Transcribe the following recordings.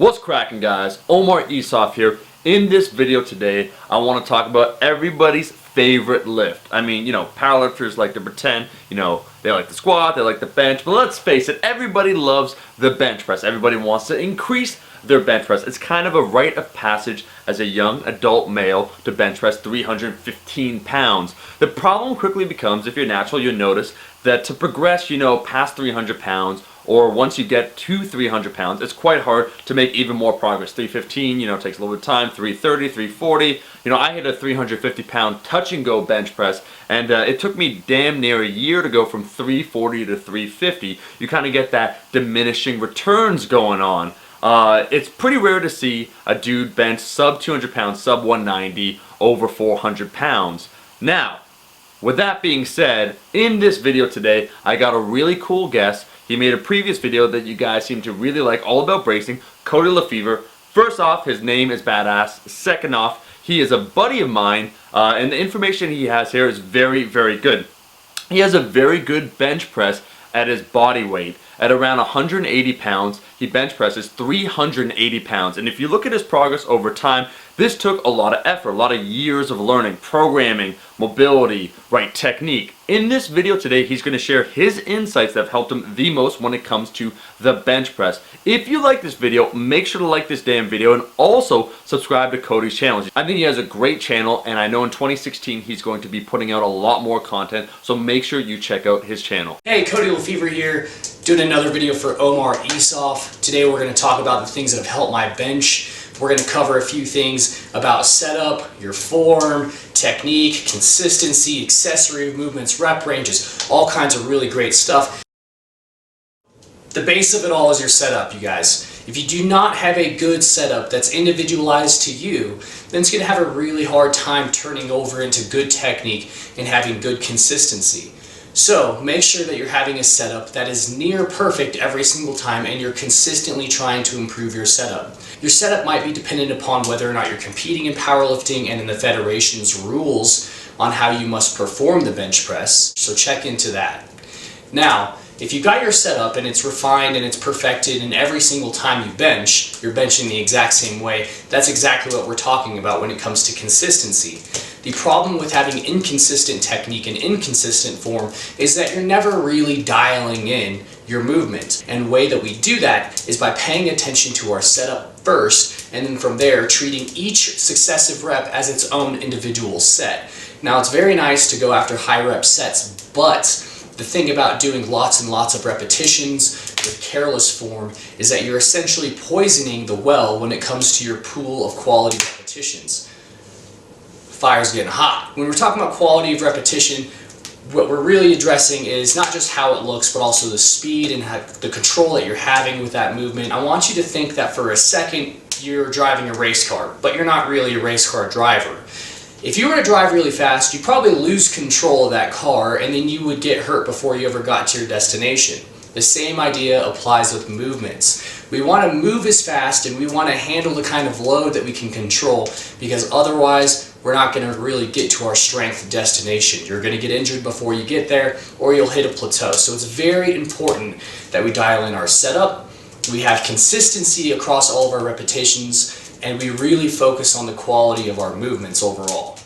What's cracking, guys? Omar Esoff here. In this video today, I want to talk about everybody's favorite lift. I mean, powerlifters like to pretend, they like the squat, they like the bench, but let's face it, everybody loves the bench press. Everybody wants to increase their bench press. It's kind of a rite of passage as a young adult male to bench press 315 pounds. The problem quickly becomes, if you're natural, you'll notice that to progress, past 300 pounds, or once you get to 300 pounds, it's quite hard to make even more progress. 315, takes a little bit of time. 330, 340. I hit a 350 pound touch and go bench press, and it took me damn near a year to go from 340 to 350. You kind of get that diminishing returns going on. It's pretty rare to see a dude bench sub 200 pounds, sub 190, over 400 pounds. Now, with that being said, in this video today, I got a really cool guest. He made a previous video that you guys seem to really like, all about bracing, Cody LeFever. First off, his name is badass. Second off, he is a buddy of mine, and the information he has here is very, very good. He has a very good bench press at his body weight. At around 180 pounds, he bench presses 380 pounds. And if you look at his progress over time, this took a lot of effort, a lot of years of learning, programming, mobility, right technique. In this video today, he's going to share his insights that have helped him the most when it comes to the bench press. If you like this video, make sure to like this damn video and also subscribe to Cody's channel. I think he has a great channel, and I know in 2016 he's going to be putting out a lot more content, so make sure you check out his channel. Hey, Cody LeFever here, doing another video for Omar Esoff. Today we're going to talk about the things that have helped my bench. We're going to cover a few things about setup, your form, technique, consistency, accessory movements, rep ranges, all kinds of really great stuff. The base of it all is your setup, you guys. If you do not have a good setup that's individualized to you, then it's going to have a really hard time turning over into good technique and having good consistency. So make sure that you're having a setup that is near perfect every single time and you're consistently trying to improve your setup. Your setup might be dependent upon whether or not you're competing in powerlifting and in the federation's rules on how you must perform the bench press, so check into that. Now, if you've got your setup and it's refined and it's perfected and every single time you bench, you're benching the exact same way, that's exactly what we're talking about when it comes to consistency. The problem with having inconsistent technique and inconsistent form is that you're never really dialing in your movement. And the way that we do that is by paying attention to our setup first, and then from there treating each successive rep as its own individual set. Now, it's very nice to go after high rep sets, but the thing about doing lots and lots of repetitions with careless form is that you're essentially poisoning the well when it comes to your pool of quality repetitions. Fire's getting hot. When we're talking about quality of repetition, what we're really addressing is not just how it looks, but also the speed and the control that you're having with that movement. I want you to think that for a second you're driving a race car, but you're not really a race car driver. If you were to drive really fast, you'd probably lose control of that car and then you would get hurt before you ever got to your destination. The same idea applies with movements. We want to move as fast and we want to handle the kind of load that we can control, because otherwise we're not going to really get to our strength destination. You're going to get injured before you get there, or you'll hit a plateau. So it's very important that we dial in our setup, we have consistency across all of our repetitions, and we really focus on the quality of our movements overall.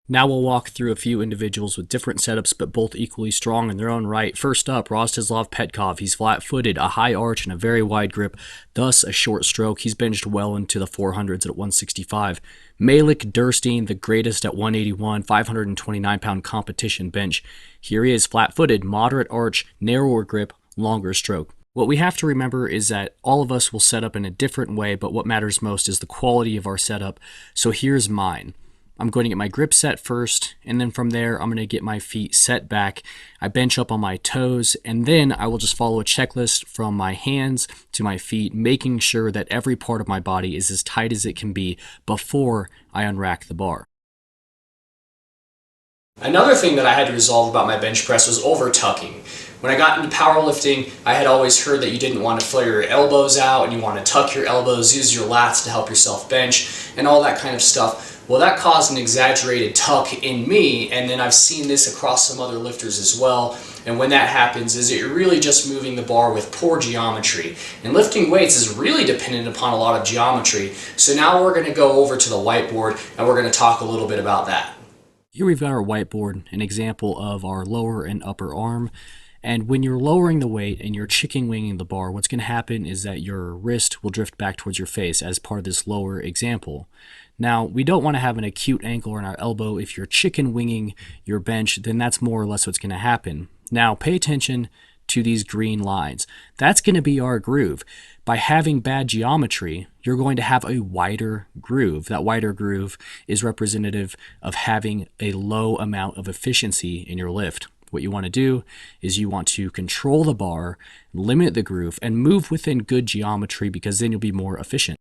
Now we'll walk through a few individuals with different setups but both equally strong in their own right. First up, Rostislav Petkov. He's flat-footed, a high arch, and a very wide grip, thus a short stroke. He's benched well into the 400s at 165. Malik Durstein, the greatest at 181, 529-pound competition bench. Here he is, flat-footed, moderate arch, narrower grip, longer stroke. What we have to remember is that all of us will set up in a different way, but what matters most is the quality of our setup. So here's mine. I'm going to get my grip set first, and then from there I'm going to get my feet set back. I bench up on my toes, and then I will just follow a checklist from my hands to my feet, making sure that every part of my body is as tight as it can be before I unrack the bar. Another thing that I had to resolve about my bench press was over-tucking. When I got into powerlifting, I had always heard that you didn't want to flare your elbows out and you want to tuck your elbows, use your lats to help yourself bench, and all that kind of stuff. Well, that caused an exaggerated tuck in me, and then I've seen this across some other lifters as well. And when that happens, is it really just moving the bar with poor geometry. And lifting weights is really dependent upon a lot of geometry. So now we're going to go over to the whiteboard and we're going to talk a little bit about that. Here we've got our whiteboard, an example of our lower and upper arm. And when you're lowering the weight and you're chicken winging the bar, what's going to happen is that your wrist will drift back towards your face as part of this lower example. Now, we don't want to have an acute ankle in our elbow. If you're chicken winging your bench, then that's more or less what's going to happen. Now, pay attention to these green lines. That's going to be our groove. By having bad geometry, you're going to have a wider groove. That wider groove is representative of having a low amount of efficiency in your lift. What you want to do is you want to control the bar, limit the groove, and move within good geometry because then you'll be more efficient.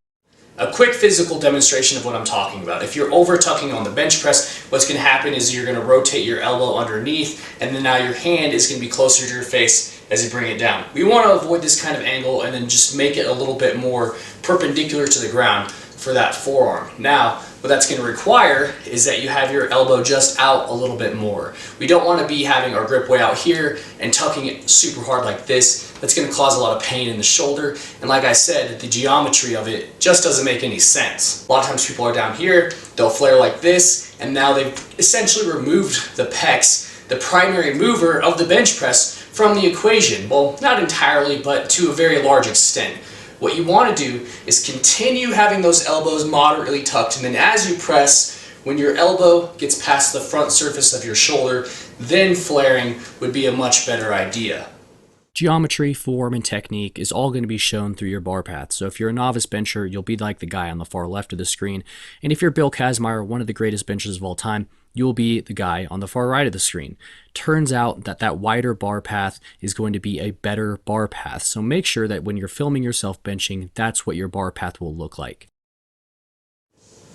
A quick physical demonstration of what I'm talking about. If you're over tucking on the bench press, what's going to happen is you're going to rotate your elbow underneath, and then now your hand is going to be closer to your face as you bring it down. We want to avoid this kind of angle and then just make it a little bit more perpendicular to the ground for that forearm. Now, what that's going to require is that you have your elbow just out a little bit more. We don't want to be having our grip way out here and tucking it super hard like this. That's going to cause a lot of pain in the shoulder. And like I said, the geometry of it just doesn't make any sense. A lot of times people are down here, they'll flare like this, and now they've essentially removed the pecs, the primary mover of the bench press, from the equation. Well, not entirely, but to a very large extent. What you want to do is continue having those elbows moderately tucked, and then as you press, when your elbow gets past the front surface of your shoulder, then flaring would be a much better idea. Geometry, form, and technique is all going to be shown through your bar path. So if you're a novice bencher, you'll be like the guy on the far left of the screen. And if you're Bill Kazmaier, one of the greatest benchers of all time, you'll be the guy on the far right of the screen. Turns out that that wider bar path is going to be a better bar path. So make sure that when you're filming yourself benching, that's what your bar path will look like.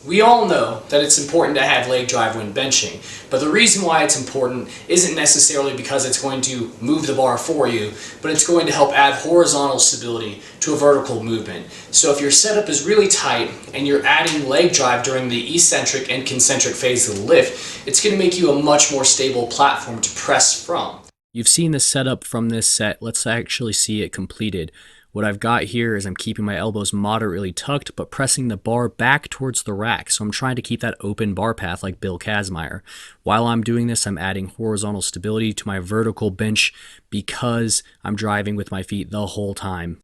We all know that it's important to have leg drive when benching, but the reason why it's important isn't necessarily because it's going to move the bar for you, but it's going to help add horizontal stability to a vertical movement. So if your setup is really tight and you're adding leg drive during the eccentric and concentric phase of the lift, it's going to make you a much more stable platform to press from. You've seen the setup from this set. Let's actually see it completed. What I've got here is I'm keeping my elbows moderately tucked, but pressing the bar back towards the rack. So I'm trying to keep that open bar path like Bill Kazmaier. While I'm doing this, I'm adding horizontal stability to my vertical bench because I'm driving with my feet the whole time.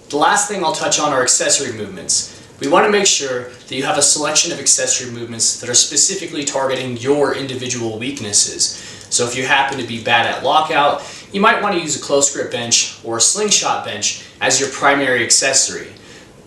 The last thing I'll touch on are accessory movements. We want to make sure that you have a selection of accessory movements that are specifically targeting your individual weaknesses. So if you happen to be bad at lockout, you might want to use a close grip bench or a slingshot bench as your primary accessory.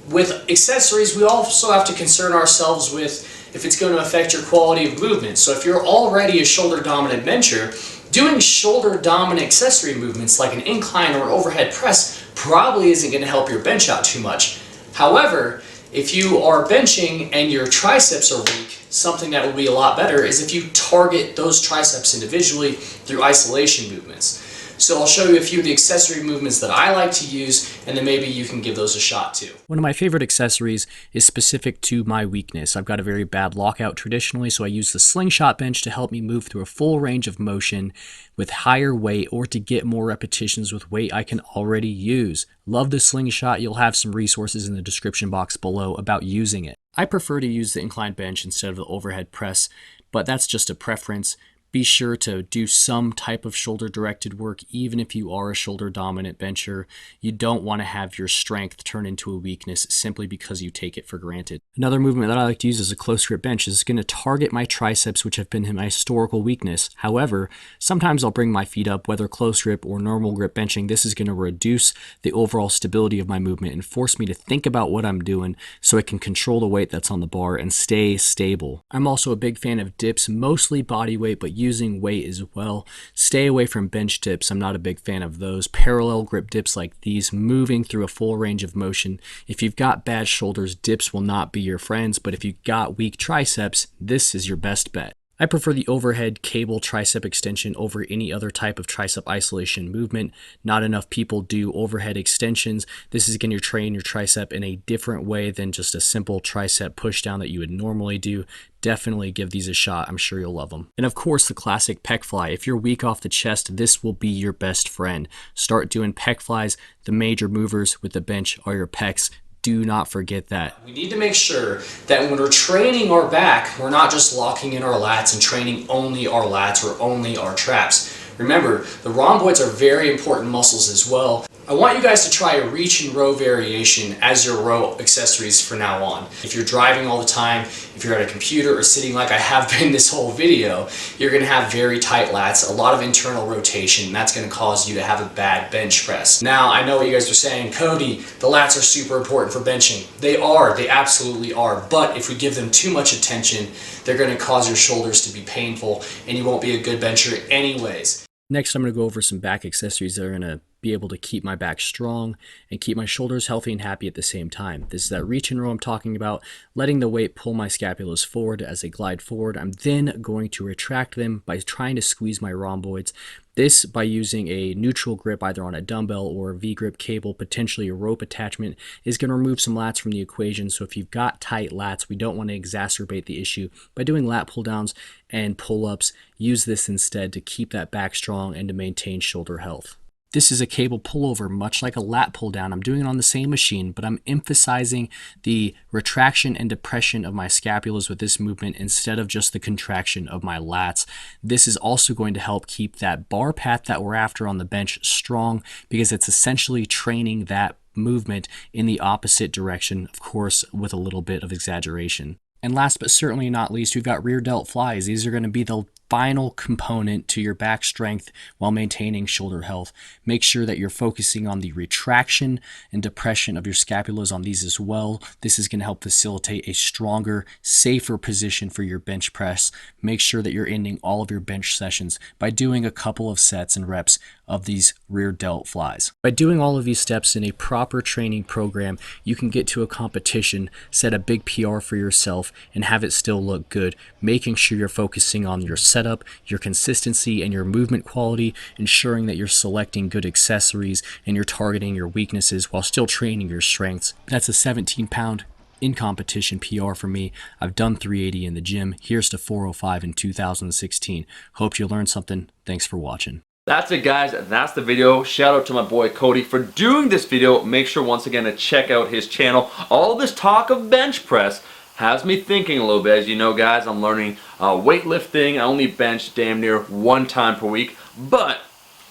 With accessories, we also have to concern ourselves with if it's going to affect your quality of movement. So if you're already a shoulder dominant bencher, doing shoulder dominant accessory movements like an incline or overhead press probably isn't going to help your bench out too much. However, if you are benching and your triceps are weak, something that will be a lot better is if you target those triceps individually through isolation movements. So I'll show you a few of the accessory movements that I like to use, and then maybe you can give those a shot too. One of my favorite accessories is specific to my weakness. I've got a very bad lockout traditionally, so I use the slingshot bench to help me move through a full range of motion with higher weight or to get more repetitions with weight I can already use. Love the slingshot. You'll have some resources in the description box below about using it. I prefer to use the incline bench instead of the overhead press, but that's just a preference. Be sure to do some type of shoulder-directed work, even if you are a shoulder-dominant bencher. You don't want to have your strength turn into a weakness simply because you take it for granted. Another movement that I like to use as a close grip bench is going to target my triceps, which have been my historical weakness. However, sometimes I'll bring my feet up, whether close grip or normal grip benching. This is going to reduce the overall stability of my movement and force me to think about what I'm doing so I can control the weight that's on the bar and stay stable. I'm also a big fan of dips, mostly body weight, but using weight as well. Stay away from bench dips. I'm not a big fan of those. Parallel grip dips like these, moving through a full range of motion. If you've got bad shoulders, dips will not be your friends, but if you've got weak triceps, this is your best bet. I prefer the overhead cable tricep extension over any other type of tricep isolation movement. Not enough people do overhead extensions. This is going to train your tricep in a different way than just a simple tricep push down that you would normally do. Definitely give these a shot. I'm sure you'll love them. And of course, the classic pec fly. If you're weak off the chest, this will be your best friend. Start doing pec flies. The major movers with the bench are your pecs. Do not forget that. We need to make sure that when we're training our back, we're not just locking in our lats and training only our lats or only our traps. Remember, the rhomboids are very important muscles as well. I want you guys to try a reach and row variation as your row accessories from now on. If you're driving all the time, if you're at a computer or sitting like I have been this whole video, you're going to have very tight lats, a lot of internal rotation, and that's going to cause you to have a bad bench press. Now, I know what you guys are saying, Cody, the lats are super important for benching. They are, they absolutely are, but if we give them too much attention, they're going to cause your shoulders to be painful, and you won't be a good bencher anyways. Next, I'm going to go over some back accessories that are going to be able to keep my back strong and keep my shoulders healthy and happy at the same time. This is that reach and row I'm talking about, letting the weight pull my scapulas forward as they glide forward. I'm then going to retract them by trying to squeeze my rhomboids. This by using a neutral grip either on a dumbbell or a V-grip cable, potentially a rope attachment, is going to remove some lats from the equation. So if you've got tight lats, we don't want to exacerbate the issue by doing lat pull downs and pull-ups. Use this instead to keep that back strong and to maintain shoulder health. This is a cable pullover, much like a lat pull down. I'm doing it on the same machine, but I'm emphasizing the retraction and depression of my scapulas with this movement instead of just the contraction of my lats. This is also going to help keep that bar path that we're after on the bench strong, because it's essentially training that movement in the opposite direction, of course, with a little bit of exaggeration. And last but certainly not least, we've got rear delt flies. These are going to be the final component to your back strength while maintaining shoulder health. Make sure that you're focusing on the retraction and depression of your scapulas on these as well. This is going to help facilitate a stronger, safer position for your bench press. Make sure that you're ending all of your bench sessions by doing a couple of sets and reps of these rear delt flies. By doing all of these steps in a proper training program, you can get to a competition, set a big PR for yourself, and have it still look good, making sure you're focusing on your setup, your consistency, and your movement quality, ensuring that you're selecting good accessories and you're targeting your weaknesses while still training your strengths. That's a 17-pound in competition PR for me. I've done 380 in the gym. Here's to 405 in 2016. Hope you learned something. Thanks for watching. That's it, guys. That's the video. Shout out to my boy Cody for doing this video. Make sure once again to check out his channel. All this talk of bench press has me thinking a little bit. As you know, guys, I'm learning weightlifting. I only bench damn near 1 time per week, but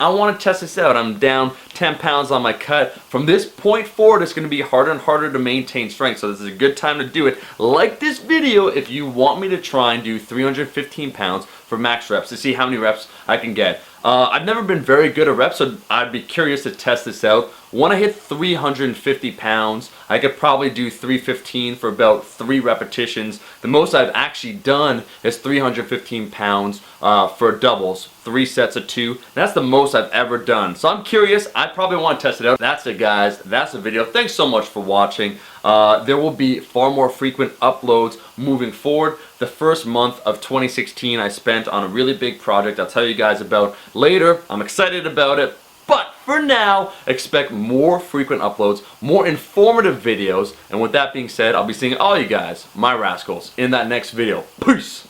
I want to test this out. I'm down 10 pounds on my cut. From this point forward, it's going to be harder and harder to maintain strength, so this is a good time to do it. Like this video if you want me to try and do 315 pounds for max reps to see how many reps I can get. I've never been very good at reps, so I'd be curious to test this out. When I hit 350 pounds, I could probably do 315 for about 3 repetitions. The most I've actually done is 315 pounds for doubles, 3 sets of 2. That's the most I've ever done. So I'm curious. I probably want to test it out. That's it, guys. That's the video. Thanks so much for watching. There will be far more frequent uploads moving forward. The first month of 2016 I spent on a really big project I'll tell you guys about later. I'm excited about it. But for now, expect more frequent uploads, more informative videos. And with that being said, I'll be seeing all you guys, my rascals, in that next video. Peace!